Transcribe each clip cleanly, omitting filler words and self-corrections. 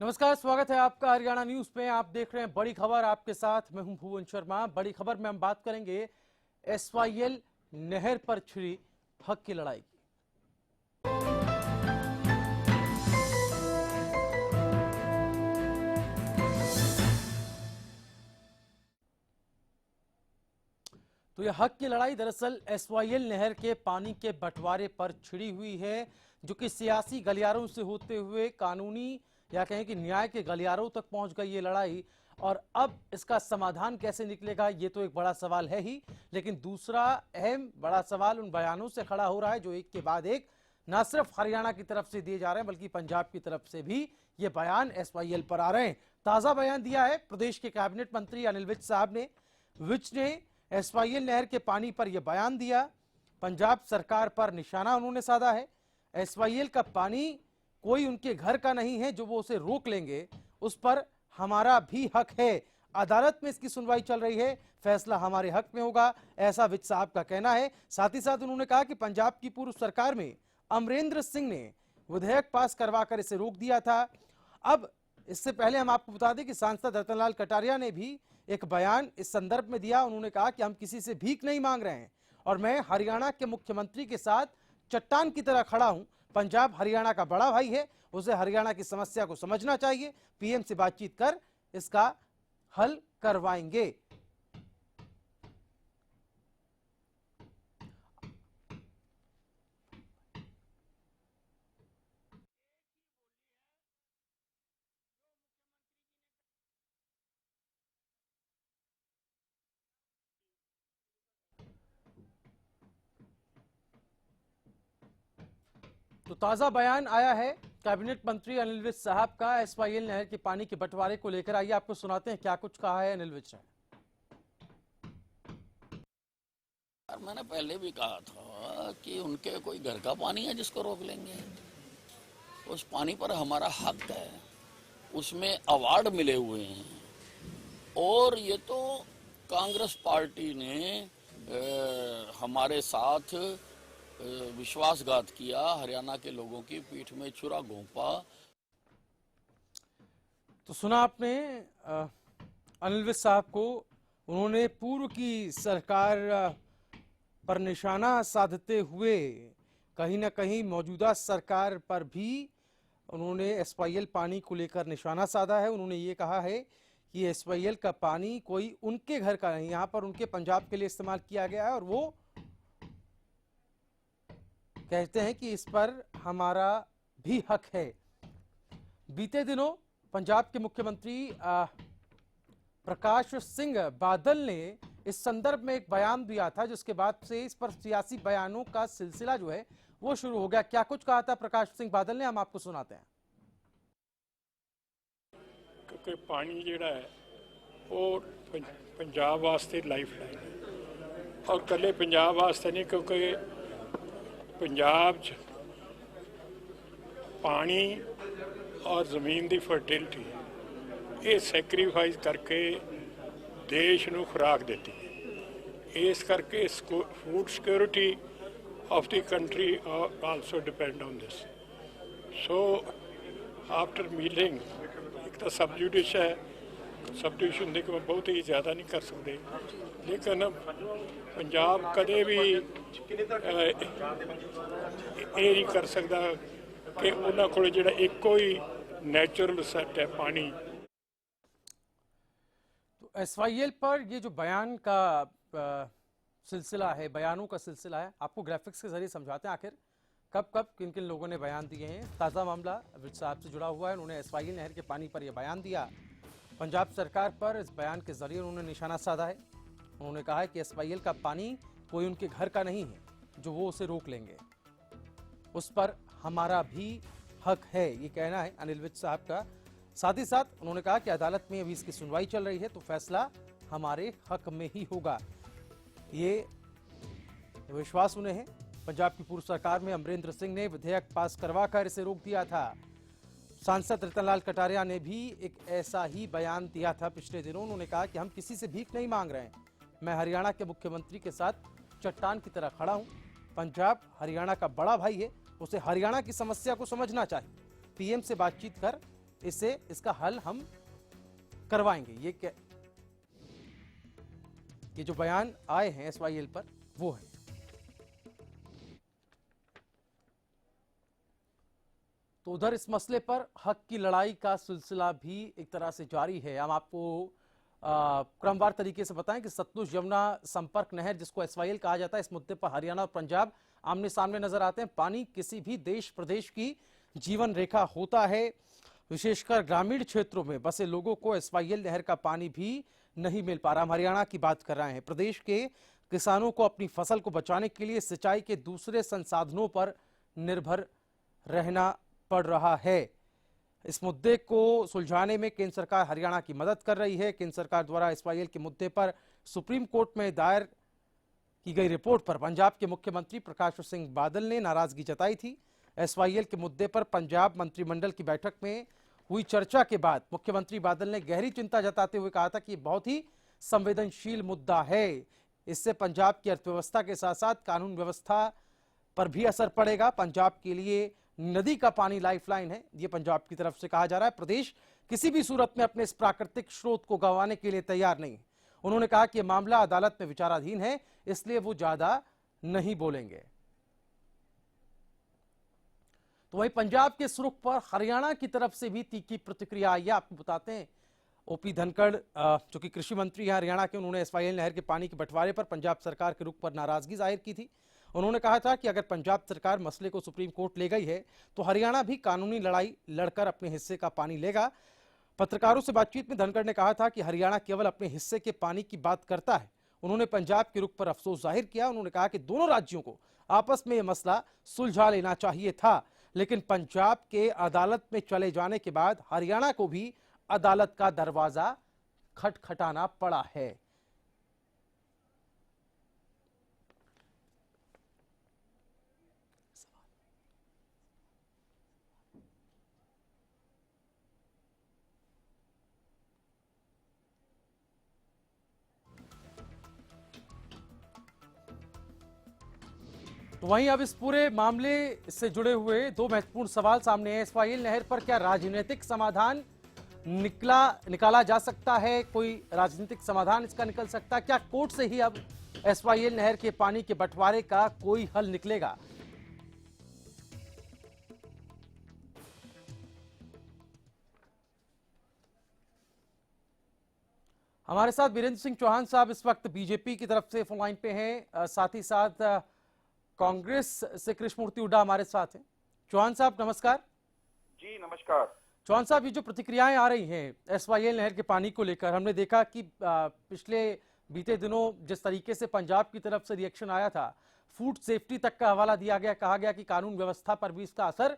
नमस्कार, स्वागत है आपका हरियाणा न्यूज पे। आप देख रहे हैं बड़ी खबर, आपके साथ मैं हूं भुवन शर्मा। बड़ी खबर में हम बात करेंगे एसवाईएल नहर पर छिड़ी हक की लड़ाई की। तो यह हक की लड़ाई दरअसल एसवाईएल नहर के पानी के बंटवारे पर छिड़ी हुई है, जो कि सियासी गलियारों से होते हुए कानूनी या कहें कि न्याय के गलियारों तक पहुंच गई ये लड़ाई। और अब इसका समाधान कैसे निकलेगा, ये तो एक बड़ा सवाल है ही, लेकिन दूसरा अहम बड़ा सवाल उन बयानों से खड़ा हो रहा है जो एक के बाद एक न सिर्फ हरियाणा की तरफ से दिए जा रहे हैं बल्कि पंजाब की तरफ से भी ये बयान एसवाईएल पर आ रहे हैं। ताजा बयान दिया है प्रदेश के कैबिनेट मंत्री अनिल विज साहब ने, विज ने एसवाईएल नहर के पानी पर यह बयान दिया। पंजाब सरकार पर निशाना उन्होंने साधा है। एसवाईएल का पानी कोई उनके घर का नहीं है, जो वो उसे रोक लेंगे उस पर हमारा भी हक है। अदालत में इसकी सुनवाई चल रही है, फैसला हमारे हक में होगा, ऐसा विज साहब का कहना है। साथ ही साथ उन्होंने कहा कि पंजाब की पूर्व सरकार में अमरेंद्र सिंह ने विधेयक पास करवाकर इसे रोक दिया था। अब इससे पहले हम आपको बता दें कि सांसद रतनलाल कटारिया ने भी एक बयान इस संदर्भ में दिया। उन्होंने कहा कि हम किसी से भीख नहीं मांग रहे हैं और मैं हरियाणा के मुख्यमंत्री के साथ चट्टान की तरह खड़ा हूं। पंजाब हरियाणा का बड़ा भाई है, उसे हरियाणा की समस्या को समझना चाहिए, पीएम से बातचीत कर इसका हल करवाएंगे। तो ताजा बयान आया है कैबिनेट मंत्री अनिल विज साहब का एसवाईएल नहर के पानी के बंटवारे को लेकर। आइए आपको सुनाते हैं क्या कुछ कहा है अनिल विज ने। मैंने पहले भी कहा था कि उनके कोई घर का पानी है जिसको रोक लेंगे। उस पानी पर हमारा हक है, उसमें अवार्ड मिले हुए हैं। और ये तो कांग्रेस पार्टी ने हमारे साथ विश्वासघात किया, हरियाणा के लोगों की पीठ में छुरा घोंपा। तो सुना आपने अनिल विज साहब को, उन्होंने पूर्व की सरकार पर निशाना साधते हुए कहीं ना कहीं मौजूदा सरकार पर भी उन्होंने एसवाईएल पानी को लेकर निशाना साधा है। उन्होंने ये कहा है कि एसवाईएल का पानी कोई उनके घर का नहीं, यहां पर उनके पंजाब के लिए इस्तेमाल किया गया है और वो कहते हैं कि इस पर हमारा भी हक है। बीते दिनों पंजाब के मुख्यमंत्री प्रकाश सिंह बादल ने इस संदर्भ में एक बयान दिया था, जिसके बाद से इस पर सियासी बयानों का सिलसिला जो है वो शुरू हो गया। क्या कुछ कहा था प्रकाश सिंह बादल ने, हम आपको सुनाते हैं। क्योंकि पानी जिहड़ा है वो पंजाब वास्ते लाइफ लाइन है और कल्ले पंजाब वास्ते नहीं, क्योंकि पंजाब च पानी और ज़मीन की फर्टिलिटी ये सैक्रीफाइस करके देश ਨੂੰ खुराक देती है। इस करके food security of the country also depend on this. So after meeting, एक तो सब जुडिश है, सब डिविजन देखो बहुत ही ज़्यादा नहीं कर सकते, लेकिन पंजाब कदे भी ये नहीं कर सकता कि उन्होंने को जिहड़ा एको ही नेचुरल सेट है पानी। तो एसवाईएल पर ये जो बयान का सिलसिला है, बयानों का सिलसिला है, आपको ग्राफिक्स के जरिए समझाते हैं आखिर कब कब किन किन लोगों ने बयान दिए हैं। ताज़ा मामला विज साहब से जुड़ा हुआ है। उन्होंने एसवाईएल नहर के पानी पर यह बयान दिया। पंजाब सरकार पर इस बयान के जरिए उन्होंने निशाना साधा है। उन्होंने कहा है कि एसवाईएल का पानी कोई उनके घर का नहीं है, जो वो उसे रोक लेंगे उस पर हमारा भी हक है, ये कहना है अनिल विज साहब का। साथ ही साथ उन्होंने कहा कि अदालत में अभी इसकी सुनवाई चल रही है, तो फैसला हमारे हक में ही होगा। ये विश्वास उन्हें है। पंजाब की पूर्व सरकार में अमरेंद्र सिंह ने विधेयक पास करवाकर इसे रोक दिया था। सांसद रतनलाल कटारिया ने भी एक ऐसा ही बयान दिया था पिछले दिनों। उन्होंने कहा कि हम किसी से भीख नहीं मांग रहे हैं, मैं हरियाणा के मुख्यमंत्री के साथ चट्टान की तरह खड़ा हूं। पंजाब हरियाणा का बड़ा भाई है, उसे हरियाणा की समस्या को समझना चाहिए। पीएम से बातचीत कर इसका हल हम करवाएंगे। ये जो बयान आए हैं एसवाईएल पर वो है। तो उधर इस मसले पर हक की लड़ाई का सिलसिला भी एक तरह से जारी है। हम आपको क्रमवार तरीके से बताएं कि सतलुज यमुना संपर्क नहर, जिसको एसवाईएल कहा जाता है, इस मुद्दे पर हरियाणा और पंजाब आमने सामने नजर आते हैं। पानी किसी भी देश प्रदेश की जीवन रेखा होता है। विशेषकर ग्रामीण क्षेत्रों में बसे लोगों को एसवाईएल नहर का पानी भी नहीं मिल पा रहा। हम हरियाणा की बात कर रहे हैं। प्रदेश के किसानों को अपनी फसल को बचाने के लिए सिंचाई के दूसरे संसाधनों पर निर्भर रहना पड़ रहा है। इस मुद्दे को सुलझाने में केंद्र सरकार हरियाणा की मदद कर रही है। केंद्र सरकार द्वारा एसवाईएल के मुद्दे पर सुप्रीम कोर्ट में दायर की गई रिपोर्ट पर पंजाब के मुख्यमंत्री प्रकाश सिंह बादल ने नाराजगी जताई थी। एसवाईएल के मुद्दे पर पंजाब मंत्रिमंडल की बैठक में हुई चर्चा के बाद मुख्यमंत्री बादल ने गहरी चिंता जताते हुए कहा था कि बहुत ही संवेदनशील मुद्दा है। इससे पंजाब की अर्थव्यवस्था के साथ साथ कानून व्यवस्था पर भी असर पड़ेगा। पंजाब के लिए नदी का पानी लाइफलाइन है, ये पंजाब की तरफ से कहा जा रहा है। प्रदेश किसी भी सूरत में अपने इस प्राकृतिक स्रोत को गंवाने के लिए तैयार नहीं है। उन्होंने कहा कि यह मामला अदालत में विचाराधीन है, इसलिए वो ज्यादा नहीं बोलेंगे। तो वहीं पंजाब के इस रुख पर हरियाणा की तरफ से भी तीखी प्रतिक्रिया आई है। आपको बताते हैं, ओपी धनखड़ जो कि कृषि मंत्री हैं हरियाणा के, उन्होंने एसवाईएल नहर के पानी के बंटवारे पर पंजाब सरकार के रुख पर नाराजगी जाहिर की थी। उन्होंने कहा था कि अगर पंजाब सरकार मसले को सुप्रीम कोर्ट ले गई है तो हरियाणा भी कानूनी लड़ाई लड़कर अपने हिस्से का पानी लेगा। पत्रकारों से बातचीत में धनखड़ ने कहा था कि हरियाणा केवल अपने हिस्से के पानी की बात करता है। उन्होंने पंजाब के रुख पर अफसोस जाहिर किया। उन्होंने कहा कि दोनों राज्यों को आपस में यह मसला सुलझा लेना चाहिए था, लेकिन पंजाब के अदालत में चले जाने के बाद हरियाणा को भी अदालत का दरवाजा खटखटाना पड़ा है। तो वहीं अब इस पूरे मामले से जुड़े हुए दो महत्वपूर्ण सवाल सामने हैं। एसवाईएल नहर पर क्या राजनीतिक समाधान निकाला जा सकता है? कोई राजनीतिक समाधान इसका निकल सकता है क्या? कोर्ट से ही अब एसवाईएल नहर के पानी के बंटवारे का कोई हल निकलेगा? हमारे साथ वीरेंद्र सिंह चौहान साहब इस वक्त बीजेपी की तरफ से फोन लाइन पे हैं, साथ ही साथ कांग्रेस से कृष्णमूर्ति हुड्डा हमारे साथ हैं। चौहान साहब नमस्कार। जी नमस्कार। चौहान साहब, ये जो प्रतिक्रियाएं आ रही हैं एसवाईएल नहर के पानी को लेकर, हमने देखा कि पिछले बीते दिनों जिस तरीके से पंजाब की तरफ से रिएक्शन आया था, फूड सेफ्टी तक का हवाला दिया गया, कहा गया कि कानून व्यवस्था पर भी इसका असर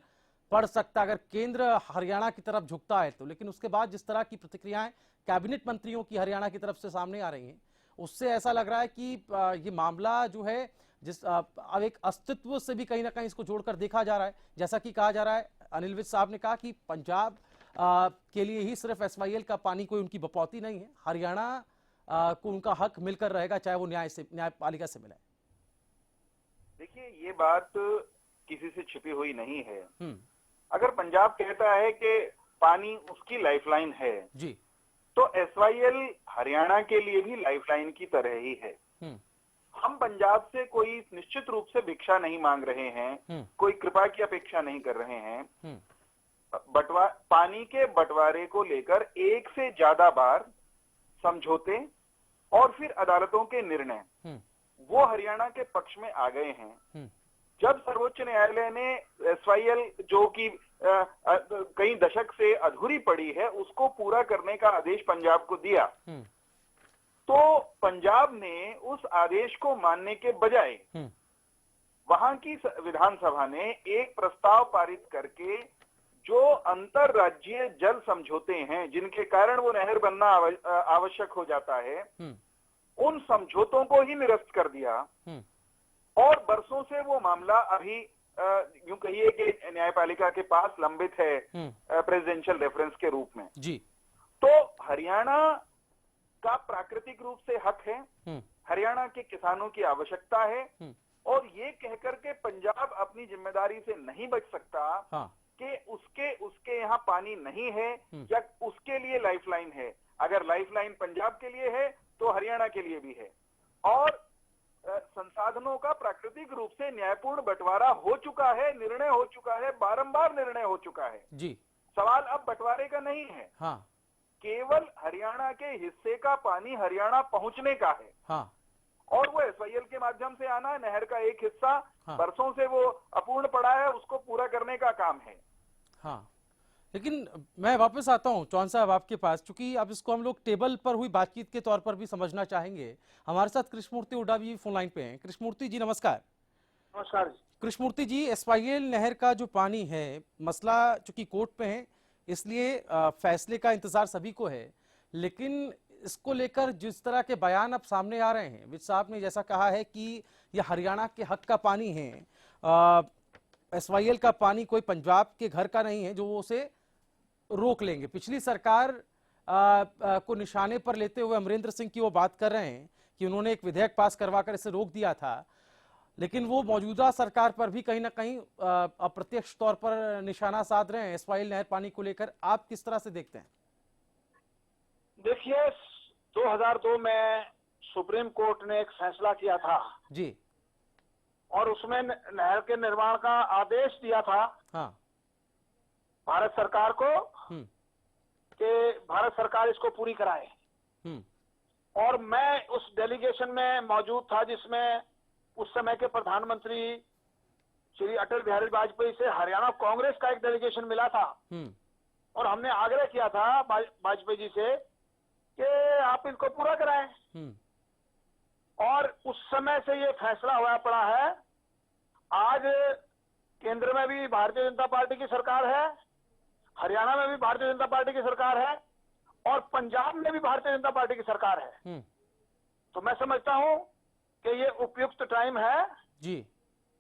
पड़ सकता अगर केंद्र हरियाणा की तरफ झुकता है तो। लेकिन उसके बाद जिस तरह की प्रतिक्रियाएं कैबिनेट मंत्रियों की हरियाणा की तरफ से सामने आ रही हैं, उससे ऐसा लग रहा है कि ये मामला जो है अब एक अस्तित्व से भी कहीं ना कहीं इसको जोड़कर देखा जा रहा है। जैसा कि कहा जा रहा है, अनिल विज साहब ने कहा कि पंजाब के लिए ही सिर्फ एसवाईएल का पानी कोई उनकी बपौती नहीं है, हरियाणा को उनका हक मिलकर रहेगा, चाहे वो न्यायपालिका से मिले। देखिए, ये बात किसी से छिपी हुई नहीं है। अगर पंजाब कहता है कि पानी उसकी लाइफलाइन है जी, तो एसवाईएल हरियाणा के लिए भी लाइफलाइन की तरह ही है। हम पंजाब से कोई निश्चित रूप से भिक्षा नहीं मांग रहे हैं, कोई कृपा की अपेक्षा नहीं कर रहे हैं। पानी के बंटवारे को लेकर एक से ज्यादा बार समझौते और फिर अदालतों के निर्णय वो हरियाणा के पक्ष में आ गए हैं। जब सर्वोच्च न्यायालय ने एसवाईएल जो कि कई दशक से अधूरी पड़ी है उसको पूरा करने का आदेश पंजाब को दिया, तो पंजाब ने उस आदेश को मानने के बजाय वहां की विधानसभा ने एक प्रस्ताव पारित करके जो अंतरराज्यीय जल समझौते हैं जिनके कारण वो नहर बनना आवश्यक हो जाता है, उन समझौतों को ही निरस्त कर दिया। और बरसों से वो मामला अभी यूं कहिए कि न्यायपालिका के पास लंबित है प्रेसिडेंशियल रेफरेंस के रूप में जी। तो हरियाणा का प्राकृतिक रूप से हक है, हरियाणा के किसानों की आवश्यकता है, और ये कहकर के पंजाब अपनी जिम्मेदारी से नहीं बच सकता कि उसके यहाँ पानी नहीं है या उसके लिए लाइफलाइन है। अगर लाइफलाइन पंजाब के लिए है तो हरियाणा के लिए भी है, और संसाधनों का प्राकृतिक रूप से न्यायपूर्ण बंटवारा हो चुका है, निर्णय हो चुका है, बारंबार निर्णय हो चुका है जी। सवाल अब बंटवारे का नहीं है, केवल हरियाणा के हिस्से का पानी हरियाणा पहुंचने का है। और वो एसवाईएल के माध्यम से आना, नहर का एक हिस्सा बरसों से वो अपूर्ण पड़ा है, उसको पूरा करने का काम है। लेकिन मैं वापस आता हूं चौहान साहब आपके पास, क्योंकि अब इसको हम लोग टेबल पर हुई बातचीत के तौर पर भी समझना चाहेंगे। हमारे साथ कृष्णमूर्ति हुड्डा भी फोन लाइन पे हैं। कृष्णमूर्ति जी नमस्कार। नमस्कार जी। कृष्णमूर्ति जी, एसवाईएल नहर का जो पानी है, मसला चूंकि कोर्ट पे है इसलिए फैसले का इंतजार सभी को है, लेकिन इसको लेकर जिस तरह के बयान अब सामने आ रहे हैं, विज साहब ने जैसा कहा है कि यह हरियाणा के हक का पानी है, एसवाईएल का पानी कोई पंजाब के घर का नहीं है जो वो उसे रोक लेंगे। पिछली सरकार को निशाने पर लेते हुए अमरेंद्र सिंह की वो बात कर रहे हैं कि उन्होंने एक विधेयक पास करवाकर इसे रोक दिया था, लेकिन वो मौजूदा सरकार पर भी कहीं ना कहीं अप्रत्यक्ष तौर पर निशाना साध रहे हैं एसवाईएल नहर पानी को लेकर। आप किस तरह से देखते हैं? देखिए, 2002 में सुप्रीम कोर्ट ने एक फैसला किया था जी, और उसमें नहर के निर्माण का आदेश दिया था भारत सरकार को कि भारत सरकार इसको पूरी कराए। और मैं उस डेलीगेशन में मौजूद था जिसमें उस समय के प्रधानमंत्री श्री अटल बिहारी वाजपेयी से हरियाणा कांग्रेस का एक डेलीगेशन मिला था, और हमने आग्रह किया था वाजपेयी जी से कि आप इनको पूरा कराएं। और उस समय से ये फैसला हुआ पड़ा है। आज केंद्र में भी भारतीय जनता पार्टी की सरकार है, हरियाणा में भी भारतीय जनता पार्टी की सरकार है, और पंजाब में भी भारतीय जनता पार्टी की सरकार है। तो मैं समझता हूं कि ये उपयुक्त टाइम है जी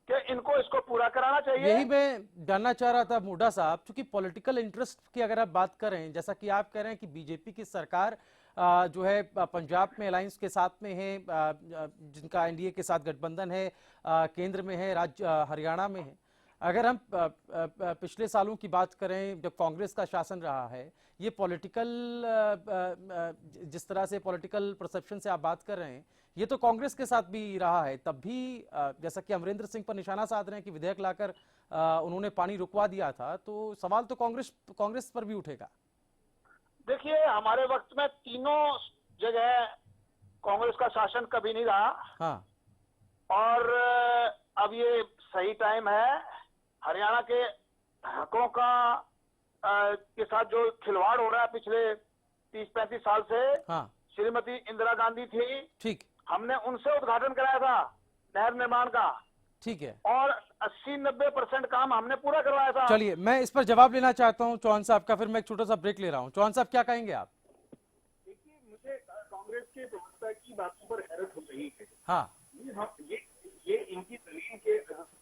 कि इसको पूरा कराना चाहिए। यही मैं जानना चाह रहा था हुड्डा साहब, क्योंकि पॉलिटिकल इंटरेस्ट की अगर आप बात करें, जैसा कि आप कह रहे हैं कि बीजेपी की सरकार जो है पंजाब में अलायंस के साथ में है, जिनका एनडीए के साथ गठबंधन है, केंद्र में है, राज्य हरियाणा में है। अगर हम पिछले सालों की बात करें जब कांग्रेस का शासन रहा है, ये पॉलिटिकल जिस तरह से पॉलिटिकल परसेप्शन से आप बात कर रहे हैं, ये तो कांग्रेस के साथ भी रहा है। तब भी जैसा कि अमरेंद्र सिंह पर निशाना साध रहे हैं कि विधेयक लाकर उन्होंने पानी रुकवा दिया था, तो सवाल तो कांग्रेस पर भी उठेगा। देखिए, हमारे वक्त में तीनों जगह कांग्रेस का शासन कभी नहीं रहा। और अब ये सही टाइम है। हरियाणा के हकों का के साथ जो खिलवाड़ हो रहा है पिछले 30-35 साल से, श्रीमती इंदिरा गांधी थी, ठीक, हमने उनसे उद्घाटन कराया था नहर निर्माण का, ठीक है, और 80-90% काम हमने पूरा करवाया था। चलिए, मैं इस पर जवाब लेना चाहता हूं चौहान साहब का, फिर मैं एक छोटा सा ब्रेक ले रहा हूं। चौहान साहब क्या कहेंगे आप? देखिए, मुझे कांग्रेस के प्रवक्ता की बातों पर हैरत हो रही है। ये इनकी दलील के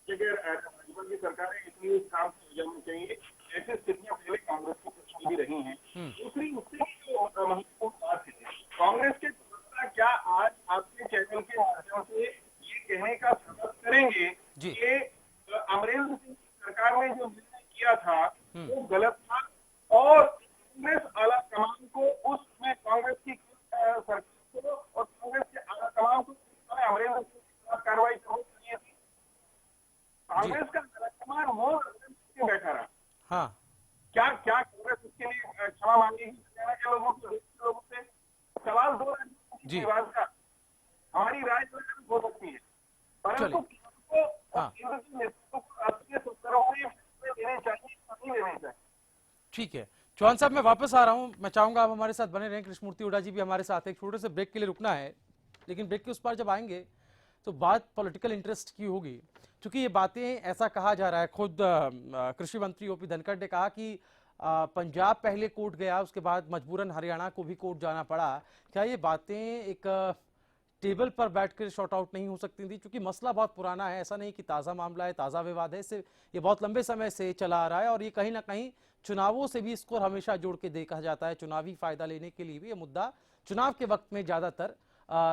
जगह भाजपा की सरकारें इतनी इस काम से जानी चाहिए, ऐसी स्थितियां पहले कांग्रेस की कुछ भी रही हैं। दूसरी उससे जो महत्वपूर्ण बात है, कांग्रेस के प्रवक्ता क्या आज आपके चैनल के माध्यम से ये कहने का साहस करेंगे कि अमरेंद्र सिंह सरकार ने जो निर्णय किया था वो गलत था, और कांग्रेस आला कमान को उसमें कांग्रेस की सरकार को और कांग्रेस के आला कमान को अमरेंद्र सिंह कार्रवाई करनी चाहिए थी? कांग्रेस का कमान वो बैठा रहा। क्या कांग्रेस उसके लिए क्षमा मांगेगी हरियाणा के लोगों से? सवाल दो विवाद का हमारी राय हो सकती है, परंतु ठीक है। चौहान साहब, मैं वापस आ रहा हूं। मैं चाहूंगा आप हमारे साथ बने रहें। कृष्णमूर्ति हुड्डा जी भी हमारे साथ है। छोटे से ब्रेक के लिए रुकना है, लेकिन ब्रेक के उस पार जब आएंगे तो बात पॉलिटिकल इंटरेस्ट की होगी, क्योंकि ये बातें ऐसा कहा जा रहा है। खुद कृषि मंत्री ओपी धनखड़ ने कहा कि पंजाब पहले कोर्ट गया, उसके बाद मजबूरन हरियाणा को भी कोर्ट जाना पड़ा। क्या ये बातें एक टेबल पर बैठकर शॉर्ट आउट नहीं हो सकती थी, क्योंकि मसला बहुत पुराना है। ऐसा नहीं कि ताज़ा मामला है, ताज़ा विवाद है, इसे ये बहुत लंबे समय से चला आ रहा है और ये कहीं ना कहीं चुनावों से भी इसको हमेशा जोड़ के देखा जाता है। चुनावी फायदा लेने के लिए भी ये मुद्दा चुनाव के वक्त में ज़्यादातर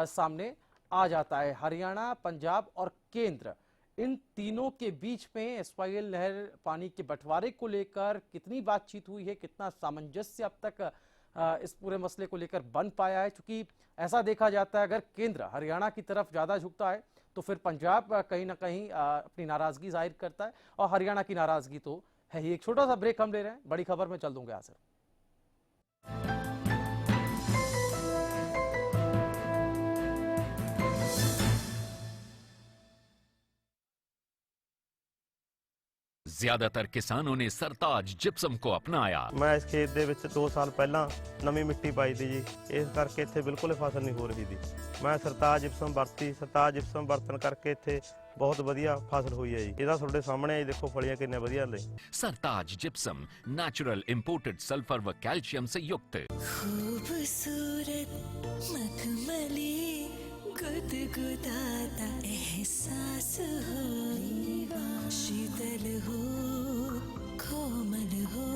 सामने आ जाता है। हरियाणा, पंजाब और केंद्र, इन तीनों के बीच में एसवाईएल नहर पानी के बंटवारे को लेकर कितनी बातचीत हुई है, कितना सामंजस्य अब तक इस पूरे मसले को लेकर बन पाया है। क्योंकि ऐसा देखा जाता है अगर केंद्र हरियाणा की तरफ ज़्यादा झुकता है तो फिर पंजाब कहीं ना कहीं अपनी नाराज़गी जाहिर करता है और हरियाणा की नाराज़गी तो है ही। एक छोटा सा ब्रेक हम ले रहे हैं, बड़ी खबर में चल दूंगा यहाँ से। ਜ਼ਿਆਦਾਤਰ ਕਿਸਾਨਾਂ ਨੇ ਸਰਤਾਜ ਜਿਪਸਮ ਕੋ ਅਪਣਾਇਆ। ਮੈਂ ਇਸ ਖੇਤ ਦੇ ਵਿੱਚ 2 ਸਾਲ ਪਹਿਲਾਂ ਨਵੀਂ ਮਿੱਟੀ ਪਾਈ ਦੀ ਜੀ, ਇਸ ਕਰਕੇ ਇੱਥੇ ਬਿਲਕੁਲ ਫਸਲ ਨਹੀਂ ਹੋ ਰਹੀ ਦੀ। ਮੈਂ ਸਰਤਾਜ ਜਿਪਸਮ ਵਰਤੀ, ਸਰਤਾਜ ਜਿਪਸਮ ਵਰਤਣ ਕਰਕੇ ਇੱਥੇ ਬਹੁਤ ਵਧੀਆ ਫਸਲ ਹੋਈ ਹੈ ਜੀ। ਇਹਦਾ ਤੁਹਾਡੇ ਸਾਹਮਣੇ ਦੇਖੋ ਫਲੀਆਂ ਕਿੰਨੇ ਵਧੀਆ ਨੇ। सरताज जिप्सम नेचुरल इंपोर्टेड सल्फर व कैल्शियम से युक्त। खूबसूरत मखमली गुदगुदाता एहसास हो, शीतल हो, कोमल हो,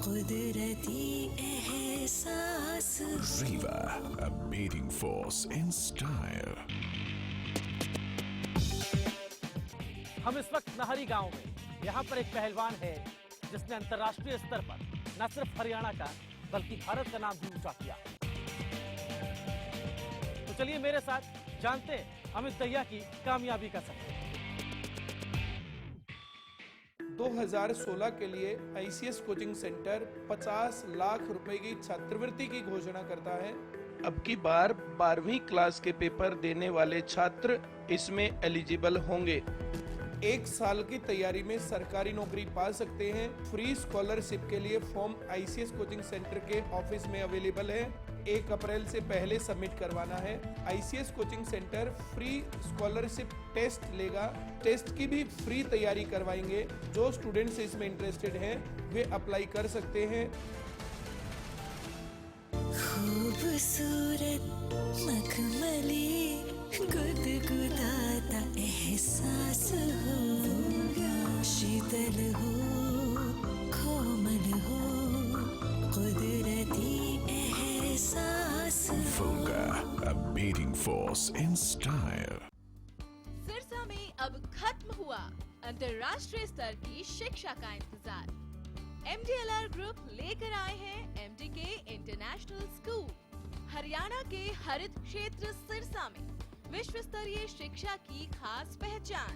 कुदरती एहसास। Riva, a beating force in style. हम इस वक्त नहरी गांव में, यहाँ पर एक पहलवान है जिसने अंतर्राष्ट्रीय स्तर पर न सिर्फ हरियाणा का बल्कि भारत का नाम भी ऊंचा किया। तो चलिए मेरे साथ जानते हैं अमित दहिया की कामयाबी का सफर। 2016 के लिए आईसीएस कोचिंग सेंटर 50 लाख रुपए की छात्रवृत्ति की घोषणा करता है। अब की बार 12वीं क्लास के पेपर देने वाले छात्र इसमें एलिजिबल होंगे। 1 साल की तैयारी में सरकारी नौकरी पा सकते हैं। फ्री स्कॉलरशिप के लिए फॉर्म आईसीएस कोचिंग सेंटर के ऑफिस में अवेलेबल है। 1 अप्रैल से पहले सबमिट करवाना है। ICS coaching centre free scholarship test लेगा, टेस्ट की भी फ्री तैयारी करवाएंगे। जो स्टूडेंट्स इसमें इंटरेस्टेड हैं वे अप्लाई कर सकते हैं। खूबसूरत मखमली गुदगुदाता एहसास हो, शीतल हो, कोमल हो, कुदरती एहसास। Volga, a beating force in style. Sirsa में अब खत्म हुआ अंतर्राष्ट्रीय स्तर की शिक्षा का इंतजार। MDLR ग्रुप लेकर आए हैं MDK इंटरनेशनल स्कूल। हरियाणा के हरित क्षेत्र सिरसा में विश्व स्तरीय शिक्षा की खास पहचान।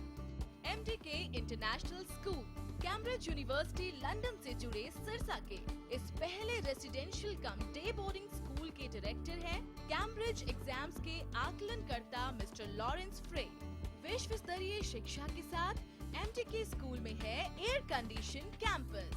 MDK international school Cambridge university London से जुड़े सिरसा के इस पहले रेसिडेंशियल कम डे बोर्डिंग स्कूल के डायरेक्टर हैं कैम्ब्रिज एग्जाम्स के आकलनकर्ता मिस्टर लॉरेंस फ्रे। विश्व स्तरीय शिक्षा के साथ MDK स्कूल में है एयर कंडीशन कैंपस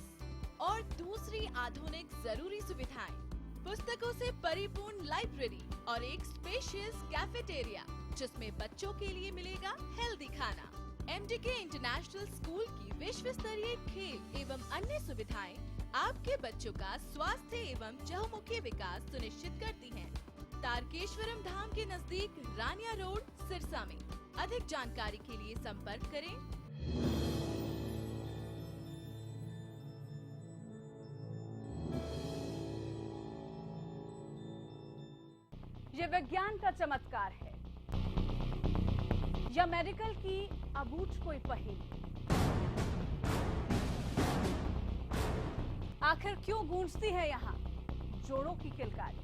और दूसरी आधुनिक जरूरी सुविधाएं, पुस्तकों से परिपूर्ण लाइब्रेरी और एक स्पेशियस कैफेटेरिया जिसमें बच्चों के लिए मिलेगा हेल्दी खाना। MDK इंटरनेशनल स्कूल की विश्व स्तरीय खेल एवं अन्य सुविधाएं आपके बच्चों का स्वास्थ्य एवं चहुमुखी विकास सुनिश्चित करती हैं। तारकेश्वरम धाम के नजदीक रानिया रोड सिरसा में। अधिक जानकारी के लिए संपर्क करें। ये विज्ञान का चमत्कार है या मेडिकल की अबूझ कोई पहेली। आखिर क्यों गूंजती है यहाँ जोड़ों की किलकारी?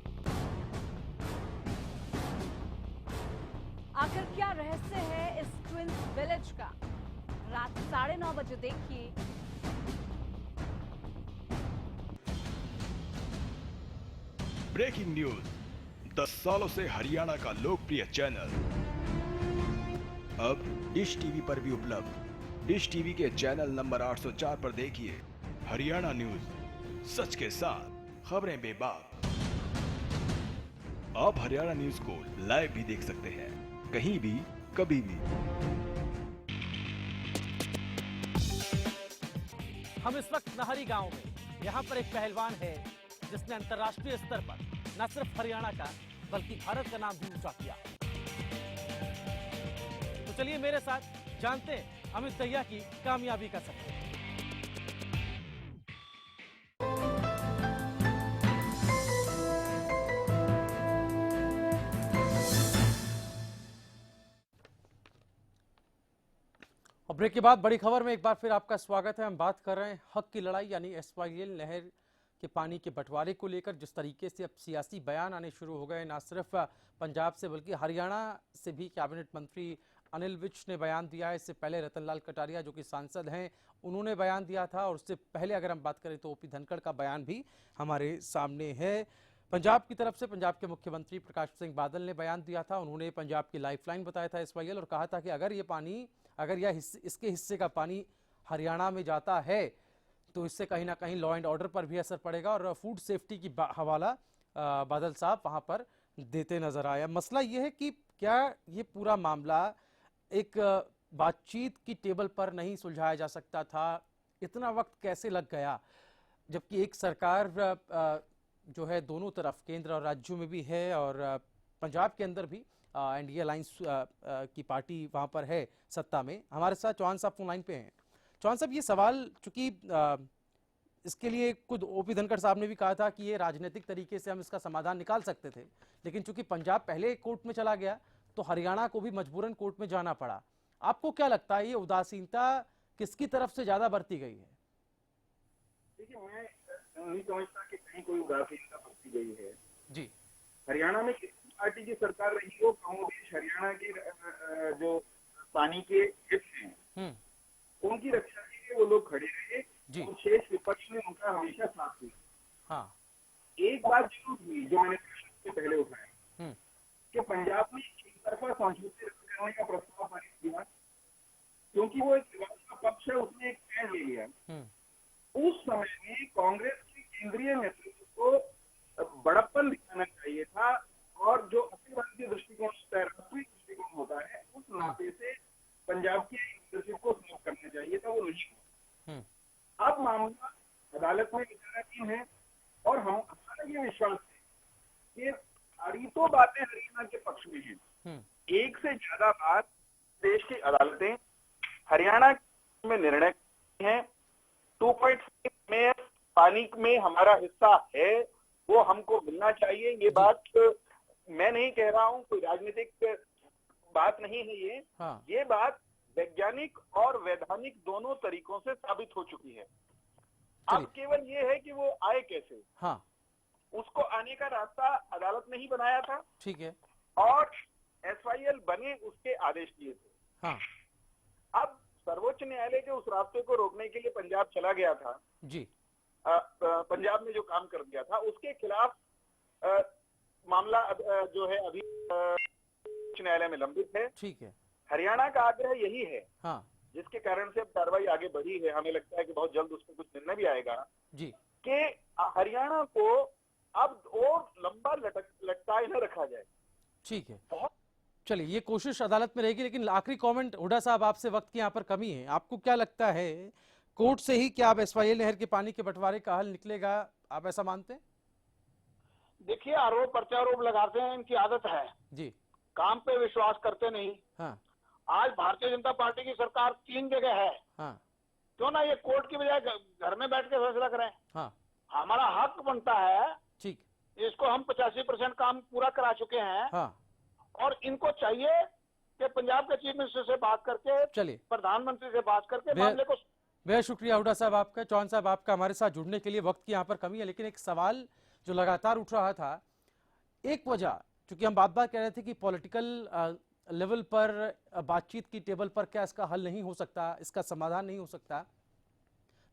आखिर क्या रहस्य है इस ट्विंस विलेज का? रात 9:30 बजे देखिए। ब्रेकिंग न्यूज, 10 सालों से हरियाणा का लोकप्रिय चैनल अब डिश टीवी पर भी उपलब्ध। डिश टीवी के चैनल नंबर 804 पर देखिए हरियाणा न्यूज, सच के साथ खबरें बेबाक। आप हरियाणा न्यूज को लाइव भी देख सकते हैं, कहीं भी कभी भी। हम इस वक्त नहरी गांव में, यहाँ पर एक पहलवान है जिसने अंतर्राष्ट्रीय स्तर पर न सिर्फ हरियाणा का बल्कि भारत का नाम भी ऊंचा किया। तो चलिए मेरे साथ जानते हैं अमित दहिया की कामयाबी का सफर। और ब्रेक के बाद बड़ी खबर में एक बार फिर आपका स्वागत है। हम बात कर रहे हैं हक की लड़ाई यानी एसवाईएल नहर के पानी के बंटवारे को लेकर। जिस तरीके से अब सियासी बयान आने शुरू हो गए, ना सिर्फ पंजाब से बल्कि हरियाणा से भी कैबिनेट मंत्री अनिल विज ने बयान दिया है। इससे पहले रतनलाल कटारिया जो कि सांसद हैं, उन्होंने बयान दिया था। और उससे पहले अगर हम बात करें तो ओपी धनखड़ का बयान भी हमारे सामने है। पंजाब की तरफ से पंजाब के मुख्यमंत्री प्रकाश सिंह बादल ने बयान दिया था। उन्होंने पंजाब की लाइफलाइन बताया था एसवाईएल, और कहा था कि अगर इसके हिस्से का पानी हरियाणा में जाता है तो इससे कहीं ना कहीं लॉ एंड ऑर्डर पर भी असर पड़ेगा। और फूड सेफ्टी की हवाला बादल साहब वहां पर देते नजर आया। मसला ये है कि क्या ये पूरा मामला एक बातचीत की टेबल पर नहीं सुलझाया जा सकता था? इतना वक्त कैसे लग गया, जबकि एक सरकार जो है दोनों तरफ केंद्र और राज्यों में भी है और पंजाब के अंदर भी एनडीए अलायंस की पार्टी वहां पर है सत्ता में। हमारे साथ चौहान साहब फोन लाइन पे हैं। चौहान साहब, ये सवाल चूंकि इसके लिए खुद ओपी धनखड़ साहब ने भी कहा था कि ये राजनीतिक तरीके से हम इसका समाधान निकाल सकते थे, लेकिन चूंकि पंजाब पहले कोर्ट में चला गया तो हरियाणा को भी मजबूरन कोर्ट में जाना पड़ा। आपको क्या लगता है, ये उदासीनता किसकी तरफ से ज्यादा बरती गई है? देखिए, मैं नहीं समझता कि कहीं कोई उदासीनता बरती गई है जी। हरियाणा में पार्टी की सरकार रही हो, कांग्रेस हरियाणा के जो पानी के हित हैं उनकी रक्षा के लिए वो लोग खड़े रहे और शेष विपक्ष ने उनका हमेशा साथ दिया। हाँ। एक बात जरूर हुई जो मैंने प्रश्न से पहले उठाया कि पंजाब में एक तरफा समझौते रद्द करने का प्रस्ताव पारित किया, क्योंकि वो एक विपक्ष का पक्ष है, उसने एक स्टैंड ले लिया। उस समय में कांग्रेस के केंद्रीय नेतृत्व को बड़प्पन दिखाना चाहिए था और जो अखिल भारतीय दृष्टिकोण होता है, राष्ट्रीय दृष्टिकोण होता है, उस नाते से पंजाब की लीडरशिप को समाप्त करना चाहिए था, वो नहीं हुआ। अब मामला अदालत में विचाराधीन है और हमारा ये विश्वास है कि सारी तो बातें हरियाणा के पक्ष में हैं। एक से ज्यादा बार देश की अदालतें हरियाणा में निर्णय करती हैं। 2.5 में पानी में हमारा हिस्सा है, वो हमको मिलना चाहिए। ये बात मैं नहीं कह रहा हूं, कोई राजनीतिक बात नहीं है ये। ये बात वैज्ञानिक और वैधानिक दोनों तरीकों से साबित हो चुकी है। अब केवल ये है कि वो आए कैसे। उसको आने का रास्ता अदालत ने ही बनाया था। ठीक है। और एसवाईएल बने उसके आदेश दिए थे। अब सर्वोच्च न्यायालय के उस रास्ते को रोकने के लिए पंजाब चला गया था जी। पंजाब ने जो काम कर दिया था उसके खिलाफ मामला जो है अभी उच्च न्यायालय में लंबित है। ठीक है। हरियाणा का आग्रह यही है, जिसके कारण से अब कार्रवाई आगे बढ़ी है। हमें लगता है कि बहुत जल्द उस पर कुछ निर्णय भी आएगा जी, कि हरियाणा को अब और लंबा लटकाए न रखा जाए। ठीक है, चलिए ये कोशिश अदालत में रहेगी। लेकिन आखिरी कमेंट हुड्डा साहब आपसे, वक्त की यहाँ पर कमी है, आपको क्या लगता है कोर्ट से ही क्या अब एसवाईएल नहर के पानी के बंटवारे का हल निकलेगा, आप ऐसा मानते हैं? देखिए, आरोप प्रत्यारोप लगाते हैं, इनकी आदत है जी, काम पे विश्वास करते नहीं। आज भारतीय जनता पार्टी की सरकार 3 जगह है। क्यों ना ये कोर्ट की बजाय घर में बैठ के फैसला करें। हमारा हक बनता है। ठीक, इसको हम 85% काम पूरा करा चुके हैं। और इनको चाहिए कि पंजाब के चीफ मिनिस्टर से बात करके, चलिए प्रधानमंत्री से बात करके मामले को। बेहद शुक्रिया हुड्डा साहब आपका, चौहान साहब आपका हमारे साथ जुड़ने के लिए। वक्त की यहाँ पर कमी है, लेकिन एक सवाल जो लगातार उठ रहा था, एक वजह चूंकि हम बात कर रहे थे कि पॉलिटिकल लेवल पर बातचीत की टेबल पर क्या इसका हल नहीं हो सकता, इसका समाधान नहीं हो सकता।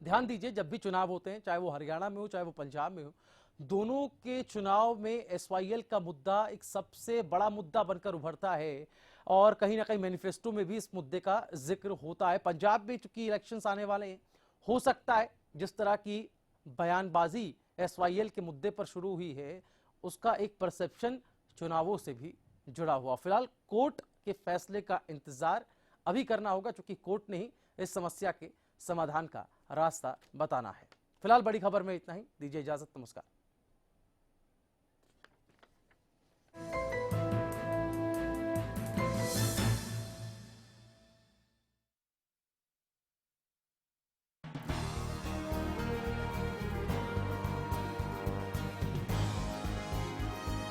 ध्यान दीजिए, जब भी चुनाव होते हैं, चाहे वो हरियाणा में हो चाहे वो पंजाब में हो, दोनों के चुनाव में एसवाईएल का मुद्दा एक सबसे बड़ा मुद्दा बनकर उभरता है और कहीं ना कहीं मैनिफेस्टो में भी इस मुद्दे का जिक्र होता है। पंजाब में चूंकि इलेक्शंस आने वाले हैं, हो सकता है जिस तरह की बयानबाजी एसवाईएल के मुद्दे पर शुरू हुई है, उसका एक परसेप्शन चुनावों से भी जुड़ा हुआ। फिलहाल कोर्ट के फैसले का इंतजार अभी करना होगा, क्योंकि कोर्ट ने ही इस समस्या के समाधान का रास्ता बताना है। फिलहाल बड़ी खबर में इतना ही, दीजिए इजाजत, नमस्कार।